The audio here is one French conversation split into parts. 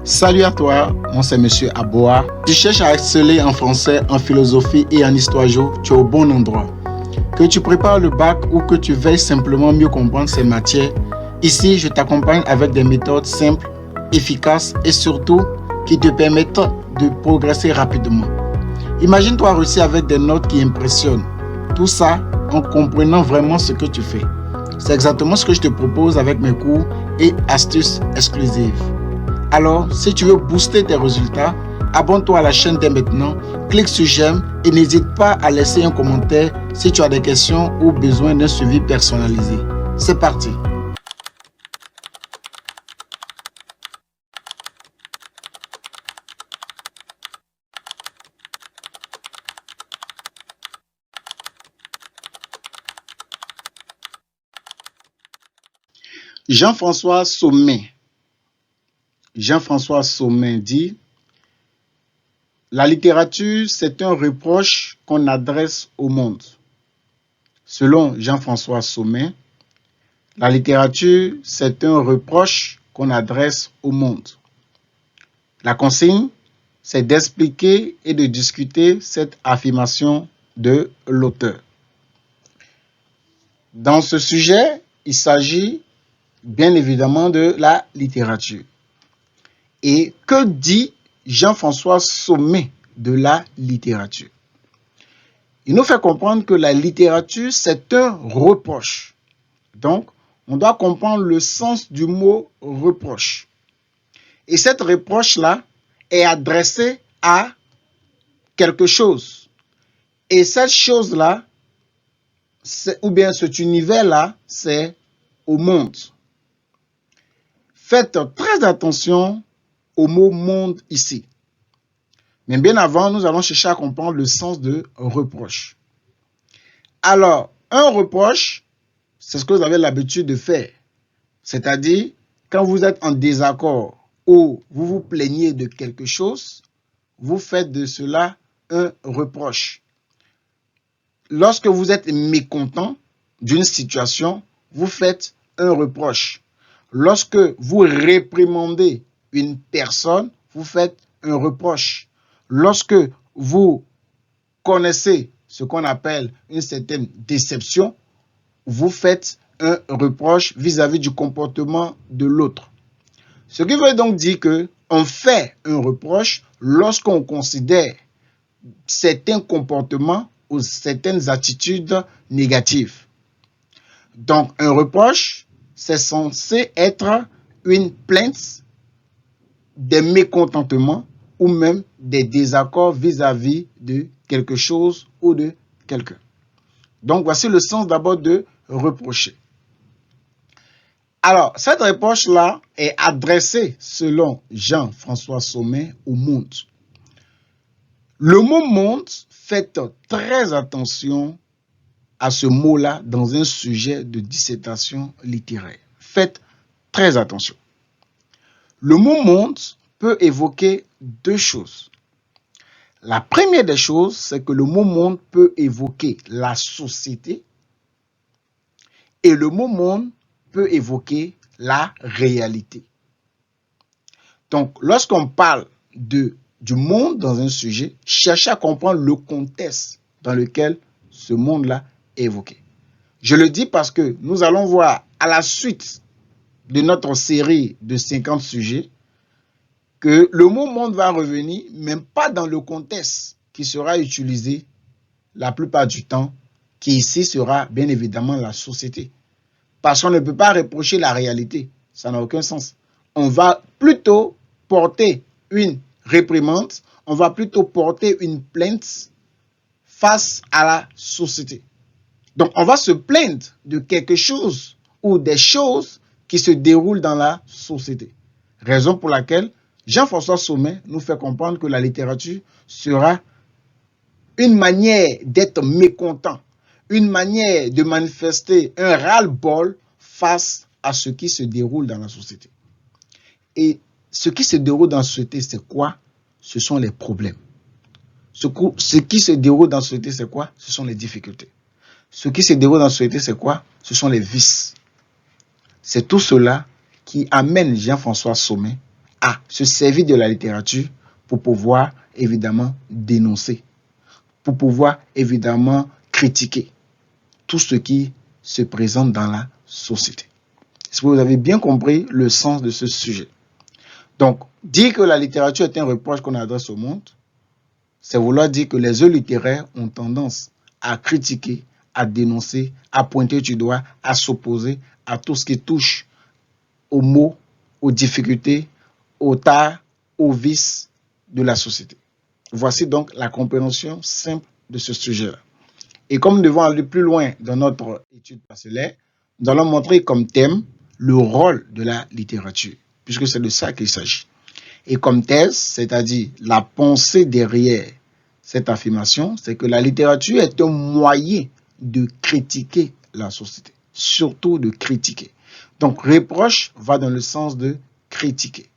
Salut à toi, moi c'est Monsieur Aboa. Tu cherches à exceller en français, en philosophie et en histoire géo, tu es au bon endroit. Que tu prépares le bac ou que tu veuilles simplement mieux comprendre ces matières, ici je t'accompagne avec des méthodes simples, efficaces et surtout qui te permettent de progresser rapidement. Imagine-toi réussir avec des notes qui impressionnent. Tout ça en comprenant vraiment ce que tu fais. C'est exactement ce que je te propose avec mes cours et astuces exclusives. Alors, si tu veux booster tes résultats, abonne-toi à la chaîne dès maintenant, clique sur j'aime et n'hésite pas à laisser un commentaire si tu as des questions ou besoin d'un suivi personnalisé. C'est parti! Jean-François Sommet dit: la littérature, c'est un reproche qu'on adresse au monde. Selon Jean-François Sommet, la littérature, c'est un reproche qu'on adresse au monde. La consigne, c'est d'expliquer et de discuter cette affirmation de l'auteur. Dans ce sujet, il s'agit bien évidemment de la littérature. Et que dit Jean-François Sommet de la littérature? Il nous fait comprendre que la littérature, c'est un reproche. Donc, on doit comprendre le sens du mot reproche. Et cette reproche-là est adressée à quelque chose. Et cette chose-là, ou bien cet univers-là, c'est au monde. Faites très attention au mot monde ici. Mais bien avant, nous allons chercher à comprendre le sens de reproche. Alors, un reproche, c'est ce que vous avez l'habitude de faire. C'est-à-dire, quand vous êtes en désaccord ou vous vous plaignez de quelque chose, vous faites de cela un reproche. Lorsque vous êtes mécontent d'une situation, vous faites un reproche. Lorsque vous réprimandez une personne, vous faites un reproche. Lorsque vous connaissez ce qu'on appelle une certaine déception, vous faites un reproche vis-à-vis du comportement de l'autre. Ce qui veut donc dire qu'on fait un reproche lorsqu'on considère certains comportements ou certaines attitudes négatives. Donc, un reproche, c'est censé être une plainte, des mécontentements ou même des désaccords vis-à-vis de quelque chose ou de quelqu'un. Donc, voici le sens d'abord de reprocher. Alors, cette reproche-là est adressée, selon Jean-François Sommet, au monde. Le mot monde, faites très attention à ce mot-là dans un sujet de dissertation littéraire. Faites très attention. Le mot monde peut évoquer deux choses. La première des choses, c'est que le mot monde peut évoquer la société et le mot monde peut évoquer la réalité. Donc, lorsqu'on parle du monde dans un sujet, cherchez à comprendre le contexte dans lequel ce monde-là est évoqué. Je le dis parce que nous allons voir à la suite de notre série de 50 sujets que le mot monde va revenir, mais pas dans le contexte qui sera utilisé la plupart du temps, qui ici sera bien évidemment la société. Parce qu'on ne peut pas reprocher la réalité, ça n'a aucun sens. On va plutôt porter une réprimande, on va plutôt porter une plainte face à la société. Donc, on va se plaindre de quelque chose ou des choses qui se déroulent dans la société. Raison pour laquelle Jean-François Sommet nous fait comprendre que la littérature sera une manière d'être mécontent, une manière de manifester un ras-le-bol face à ce qui se déroule dans la société. Et ce qui se déroule dans la société, c'est quoi? Ce sont les problèmes. Ce qui se déroule dans la société, c'est quoi? Ce sont les difficultés. Ce qui se déroule dans la société, c'est quoi? Ce sont les vices. C'est tout cela qui amène Jean-François Sommet à se servir de la littérature pour pouvoir évidemment dénoncer, pour pouvoir évidemment critiquer tout ce qui se présente dans la société. Est-ce que vous avez bien compris le sens de ce sujet? Donc, dire que la littérature est un reproche qu'on adresse au monde, c'est vouloir dire que les œuvres littéraires ont tendance à critiquer, à dénoncer, à pointer du doigt, à s'opposer à tout ce qui touche aux maux, aux difficultés, aux tares, aux vices de la société. Voici donc la compréhension simple de ce sujet-là. Et comme nous devons aller plus loin dans notre étude parcellaire, nous allons montrer comme thème le rôle de la littérature, puisque c'est de ça qu'il s'agit. Et comme thèse, c'est-à-dire la pensée derrière cette affirmation, c'est que la littérature est un moyen de critiquer la société, surtout de critiquer. Donc, reproche va dans le sens de critiquer.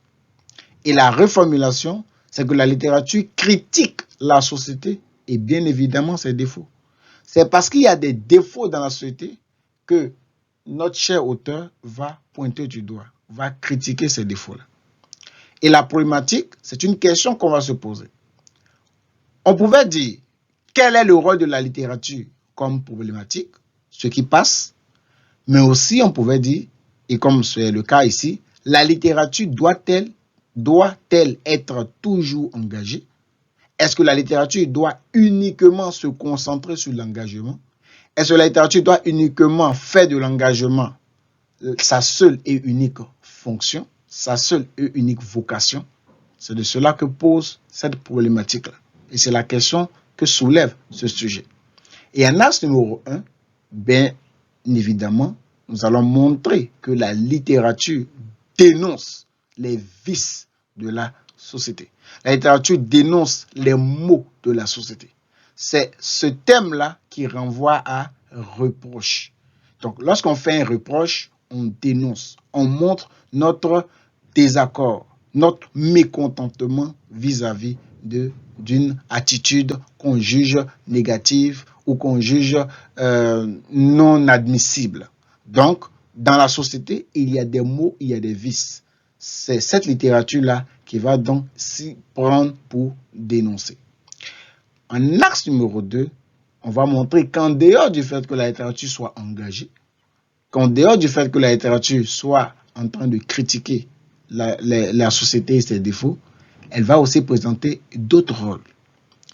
Et la reformulation, c'est que la littérature critique la société et bien évidemment ses défauts. C'est parce qu'il y a des défauts dans la société que notre cher auteur va pointer du doigt, va critiquer ces défauts-là. Et la problématique, c'est une question qu'on va se poser. On pouvait dire, quel est le rôle de la littérature comme problématique, ce qui passe, mais aussi on pouvait dire, et comme c'est le cas ici, la littérature doit-elle être toujours engagée? Est-ce que la littérature doit uniquement se concentrer sur l'engagement? Est-ce que la littérature doit uniquement faire de l'engagement sa seule et unique fonction, sa seule et unique vocation? C'est de cela que pose cette problématique-là. Et c'est la question que soulève ce sujet. Et en axe numéro 1, bien évidemment, nous allons montrer que la littérature dénonce les vices de la société. La littérature dénonce les maux de la société. C'est ce thème-là qui renvoie à reproche. Donc, lorsqu'on fait un reproche, on dénonce, on montre notre désaccord, notre mécontentement vis-à-vis d'une attitude qu'on juge négative ou qu'on juge non admissible. Donc, dans la société, il y a des maux, il y a des vices. C'est cette littérature-là qui va donc s'y prendre pour dénoncer. En axe numéro 2, on va montrer qu'en dehors du fait que la littérature soit engagée, qu'en dehors du fait que la littérature soit en train de critiquer la société et ses défauts, elle va aussi présenter d'autres rôles.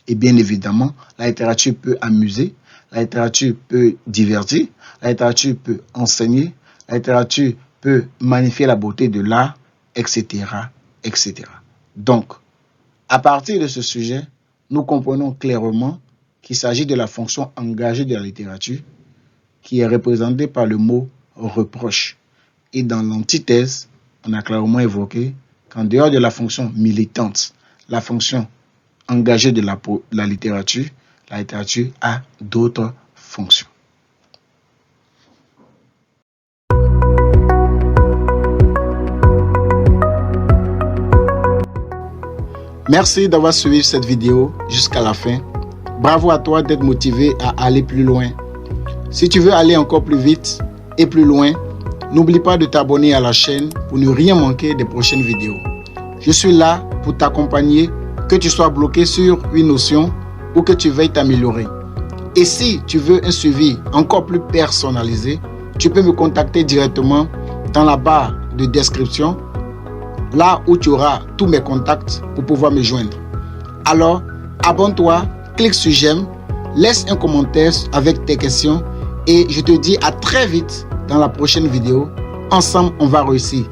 Et bien évidemment, la littérature peut amuser, la littérature peut divertir, la littérature peut enseigner, la littérature peut magnifier la beauté de l'art, etc., etc. Donc, à partir de ce sujet, nous comprenons clairement qu'il s'agit de la fonction engagée de la littérature qui est représentée par le mot reproche. Et dans l'antithèse, on a clairement évoqué qu'en dehors de la fonction militante, la fonction engagée de la littérature a d'autres fonctions. Merci d'avoir suivi cette vidéo jusqu'à la fin. Bravo à toi d'être motivé à aller plus loin. Si tu veux aller encore plus vite et plus loin, n'oublie pas de t'abonner à la chaîne pour ne rien manquer des prochaines vidéos. Je suis là pour t'accompagner, que tu sois bloqué sur une notion ou que tu veuilles t'améliorer. Et si tu veux un suivi encore plus personnalisé, tu peux me contacter directement dans la barre de description, là où tu auras tous mes contacts pour pouvoir me joindre. Alors, abonne-toi, clique sur j'aime, laisse un commentaire avec tes questions et je te dis à très vite dans la prochaine vidéo. Ensemble, on va réussir.